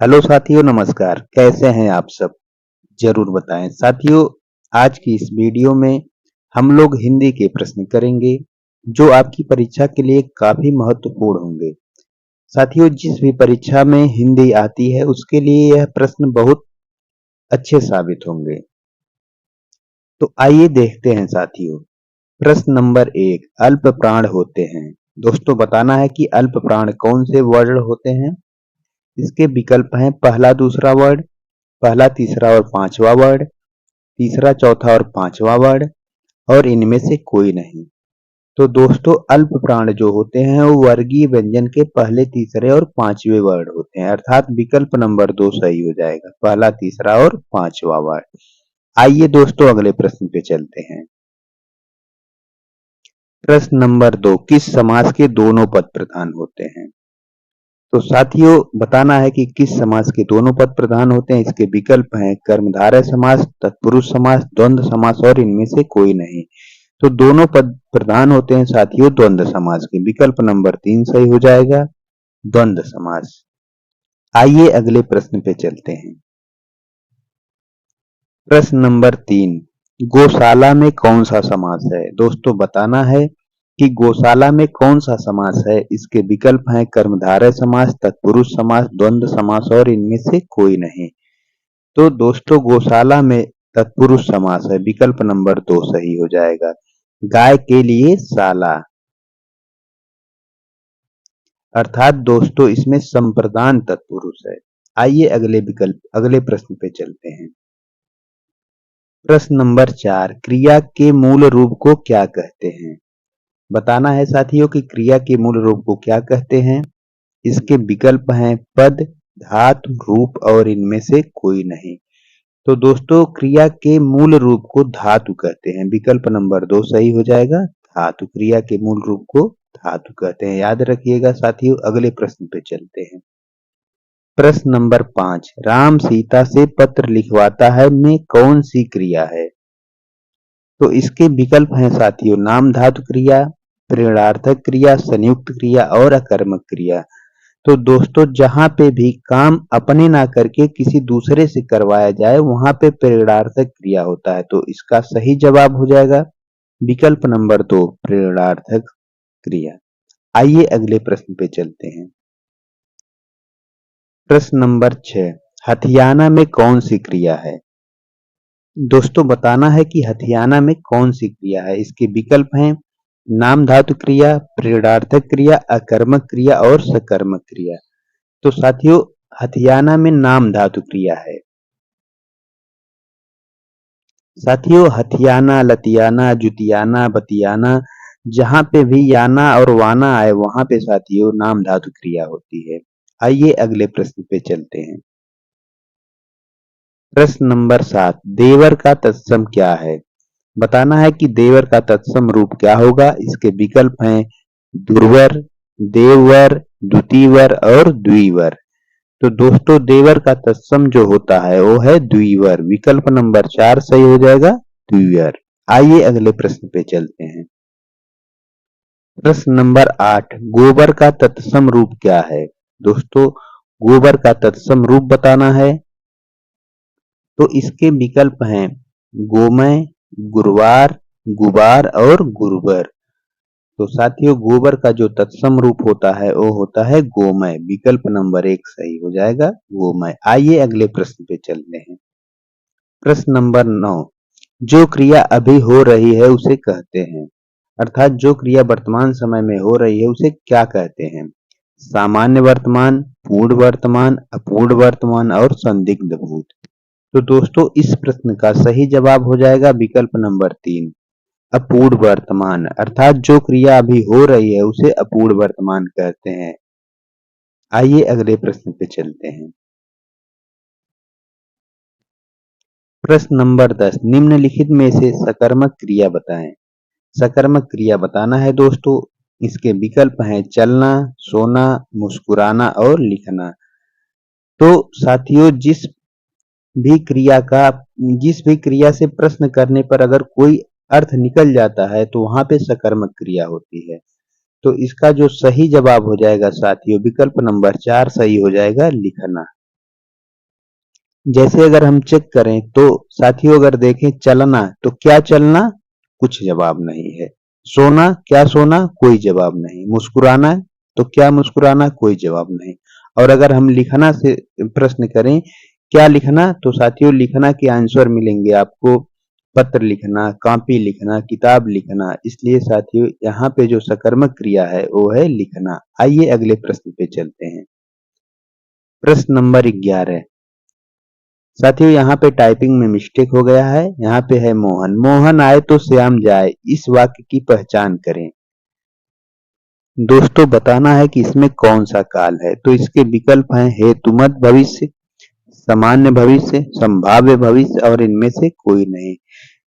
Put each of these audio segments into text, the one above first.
Hello साथियों, नमस्कार। कैसे हैं आप सब? जरूर बताएं। साथियों, आज की इस वीडियो में हम लोग हिंदी के प्रश्न करेंगे जो आपकी परीक्षा के लिए काफी महत्वपूर्ण होंगे। साथियों, जिस भी परीक्षा में हिंदी आती है उसके लिए यह प्रश्न बहुत अच्छे साबित होंगे। तो आइए देखते हैं साथियों। प्रश्न नंबर 1, अल्प प्राण होते हैं। दोस्तों, बताना है कि अल्प प्राण कौन से वर्ण होते हैं। इसके विकल्प हैं पहला दूसरा वर्ड, पहला तीसरा और पांचवा वर्ड, तीसरा चौथा और पांचवा वर्ड, और इनमें से कोई नहीं। तो दोस्तों, अल्प प्राण जो होते हैं वो वर्गीय व्यंजन के पहले तीसरे और पांचवे वर्ड होते हैं, अर्थात विकल्प नंबर 2 सही हो जाएगा, पहला तीसरा और पांचवा वर्ड। आइए दोस्तों, अगले प्रश्न पे चलते हैं। प्रश्न नंबर 2, किस समास के दोनों पद प्रधान होते हैं। तो साथियों, बताना है कि किस समास के दोनों पद प्रधान होते हैं। इसके विकल्प हैं कर्मधारय समास, तत्पुरुष समास, द्वंद्व समास और इनमें से कोई नहीं। तो दोनों पद प्रधान होते हैं साथियों द्वंद्व समास के। विकल्प नंबर 3 सही हो जाएगा, द्वंद्व समास। आइए अगले प्रश्न पे चलते हैं। प्रश्न नंबर 3, गौशाला में कौन सा समास है। दोस्तों, बताना है कि गौशाला में कौन सा समास है। इसके विकल्प हैं कर्मधारय समास, तत्पुरुष समास, द्वंद्व समास और इनमें से कोई नहीं। तो दोस्तों, गौशाला में तत्पुरुष समास है, विकल्प नंबर 2 सही हो जाएगा, गाय के लिए शाला। अर्थात दोस्तों, इसमें संप्रदान तत्पुरुष है। आइए अगले प्रश्न पे चलते हैं। प्रश्न नंबर 4, क्रिया के मूल रूप को क्या कहते हैं। बताना है साथियों कि क्रिया के मूल रूप को क्या कहते हैं। इसके विकल्प हैं पद, धातु, रूप और इनमें से कोई नहीं। तो दोस्तों, क्रिया के मूल रूप को धातु कहते हैं, विकल्प नंबर 2 सही हो जाएगा, धातु। क्रिया के मूल रूप को धातु कहते हैं, याद रखिएगा साथियों। अगले प्रश्न पे चलते हैं। प्रश्न नंबर 5, राम सीता से पत्र लिखवाता है में कौन सी क्रिया है। तो इसके विकल्प हैं साथियों नाम धातु क्रिया, प्रेरणार्थक क्रिया, संयुक्त क्रिया और अकर्मक क्रिया। तो दोस्तों, जहां पे भी काम अपने ना करके किसी दूसरे से करवाया जाए वहां पे प्रेरणार्थक क्रिया होता है। तो इसका सही जवाब हो जाएगा विकल्प नंबर 2, प्रेरणार्थक क्रिया। आइए अगले प्रश्न पे चलते हैं। प्रश्न नंबर 6, हथियाना में कौन सी क्रिया है। दोस्तों, बताना है कि हथियाना में कौन सी क्रिया है। इसके विकल्प हैं नाम धातु क्रिया, प्रेरणार्थक क्रिया, अकर्मक क्रिया और सकर्मक क्रिया। तो साथियों, हथियाना में नाम धातु क्रिया है। साथियों, हथियाना, लतियाना, जुतियाना, बतियाना, जहां पे भी याना और वाना आए वहां पे साथियों नाम धातु क्रिया होती है। आइए अगले प्रश्न पे चलते हैं। प्रश्न नंबर 7, देवर का तत्सम क्या है। बताना है कि देवर का तत्सम रूप क्या होगा। इसके विकल्प हैं दुर्वर, देववर, द्वितीवर और द्विवर। तो दोस्तों, देवर का तत्सम जो होता है वो है द्विवर, विकल्प नंबर 4 सही हो जाएगा, द्विवर। आइए अगले प्रश्न पे चलते हैं। प्रश्न नंबर 8, गोबर का तत्सम रूप क्या है। दोस्तों, गोबर का तत्सम रूप बताना है। तो इसके विकल्प हैं गोमय, गुरुवार, गुबार और गुरुबर। तो साथियों, गोबर का जो तत्सम रूप होता है वो होता है गोमय, विकल्प नंबर 1 सही हो जाएगा, गोमय। आइए अगले प्रश्न पे चलते हैं। प्रश्न नंबर 9, जो क्रिया अभी हो रही है उसे कहते हैं। अर्थात जो क्रिया वर्तमान समय में हो रही है उसे क्या कहते हैं। सामान्य वर्तमान, पूर्ण वर्तमान, अपूर्ण वर्तमान और संदिग्ध भूत। तो दोस्तों, इस प्रश्न का सही जवाब हो जाएगा विकल्प नंबर 3, अपूर्ण वर्तमान। अर्थात जो क्रिया अभी हो रही है उसे अपूर्ण वर्तमान कहते हैं। आइए अगले प्रश्न पे चलते हैं। प्रश्न नंबर 10, निम्नलिखित में से सकर्मक क्रिया बताएं। सकर्मक क्रिया बताना है दोस्तों। इसके विकल्प हैं चलना, सोना, मुस्कुराना और लिखना। तो साथियों, जिस भी क्रिया से प्रश्न करने पर अगर कोई अर्थ निकल जाता है तो वहां पे सकर्मक क्रिया होती है। तो इसका जो सही जवाब हो जाएगा साथियों, विकल्प नंबर 4 सही हो जाएगा, लिखना। जैसे अगर हम चेक करें तो साथियों अगर देखें चलना तो क्या चलना, कुछ जवाब नहीं है। सोना क्या सोना, कोई जवाब नहीं। मुस्कुराना तो क्या मुस्कुराना, कोई जवाब नहीं। और अगर हम लिखना से प्रश्न करें क्या लिखना, तो साथियों लिखना के आंसर मिलेंगे आपको पत्र लिखना, कॉपी लिखना, किताब लिखना। इसलिए साथियों यहाँ पे जो सकर्मक क्रिया है वो है लिखना। आइए अगले प्रश्न पे चलते हैं। प्रश्न नंबर 11। साथियों यहाँ पे टाइपिंग में मिस्टेक हो गया है। यहाँ पे है मोहन, मोहन आए तो श्याम जाए, इस वाक्य की पहचान करें। दोस्तों बताना है कि इसमें कौन सा काल है, तो इसके विकल्प हैं हेतुमत भविष्य, सामान्य भविष्य, संभाव्य भविष्य और इनमें से कोई नहीं।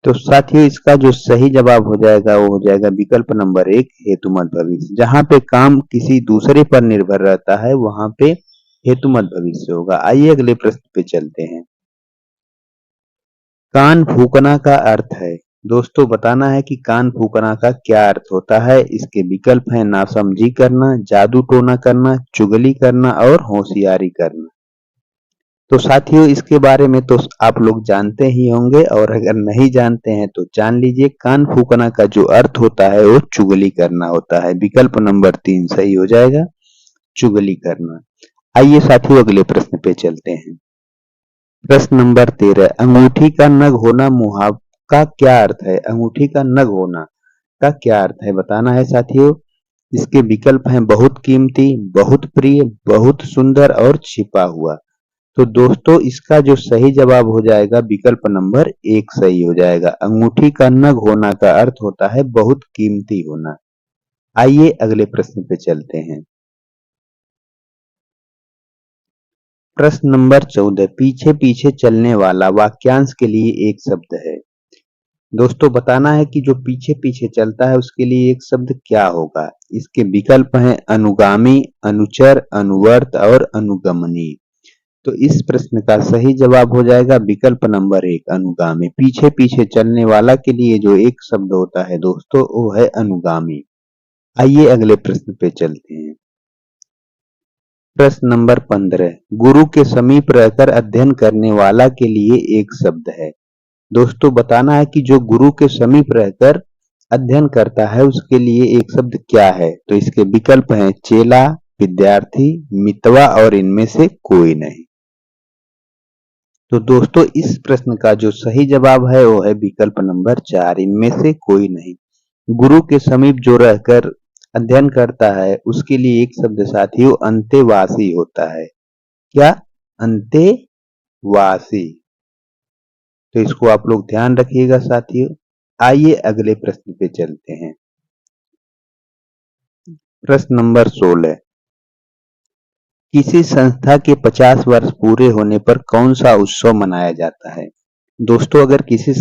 तो साथियों इसका जो सही जवाब हो जाएगा वो हो जाएगा विकल्प नंबर 1 हेतुमत भविष्य। जहां पे काम किसी दूसरे पर निर्भर रहता है वहां पे हेतुमत भविष्य होगा। आइए अगले प्रश्न पे चलते हैं। कान फूकना का अर्थ है। दोस्तों बताना है कि कान फूकना का क्या अर्थ होता है। इसके विकल्प हैं नासमझी करना, जादू टोना करना, चुगली करना और होशियारी करना। तो साथियों इसके बारे में तो आप लोग जानते ही होंगे, और अगर नहीं जानते हैं तो जान लीजिए। कान फूकना का जो अर्थ होता है वो चुगली करना होता है। विकल्प नंबर 3 सही हो जाएगा, चुगली करना। आइए साथियों अगले प्रश्न पे चलते हैं। प्रश्न नंबर 13, अंगूठी का नग होना मुहावरा का क्या अर्थ है। अंगूठी का नग होना का क्या अर्थ है बताना है साथियों। इसके विकल्प हैं बहुत कीमती, बहुत प्रिय, बहुत सुंदर और छिपा हुआ। तो दोस्तों इसका जो सही जवाब हो जाएगा विकल्प नंबर 1 सही हो जाएगा। अंगूठी का नग होना का अर्थ होता है बहुत कीमती होना। आइए अगले प्रश्न पे चलते हैं। प्रश्न नंबर 14, पीछे पीछे चलने वाला वाक्यांश के लिए एक शब्द है। दोस्तों बताना है कि जो पीछे पीछे चलता है उसके लिए एक शब्द क्या होगा। इसके विकल्प हैं अनुगामी, अनुचर, अनुवर्त और अनुगमनी। तो इस प्रश्न का सही जवाब हो जाएगा विकल्प नंबर 1 अनुगामी। पीछे पीछे चलने वाला के लिए जो एक शब्द होता है दोस्तों वो है अनुगामी। आइए अगले प्रश्न पे चलते हैं। प्रश्न नंबर 15, गुरु के समीप रहकर अध्ययन करने वाला के लिए एक शब्द है। दोस्तों बताना है कि जो गुरु के समीप रहकर अध्ययन करता है उसके लिए एक शब्द क्या है। तो इसके विकल्प हैं चेला, विद्यार्थी, मितवा और इनमें से कोई नहीं। तो दोस्तों इस प्रश्न का जो सही जवाब है वो है विकल्प नंबर 4 इनमें से कोई नहीं। गुरु के समीप जो रहकर अध्ययन करता है उसके लिए एक शब्द साथियों अंतेवासी होता है। क्या, अंतेवासी। तो इसको आप लोग ध्यान रखिएगा साथियों। आइए अगले प्रश्न पे चलते हैं। प्रश्न नंबर 16, किसी संस्था के 50 वर्ष पूरे होने पर कौन सा उत्सव मनाया जाता है। दोस्तों अगर किसी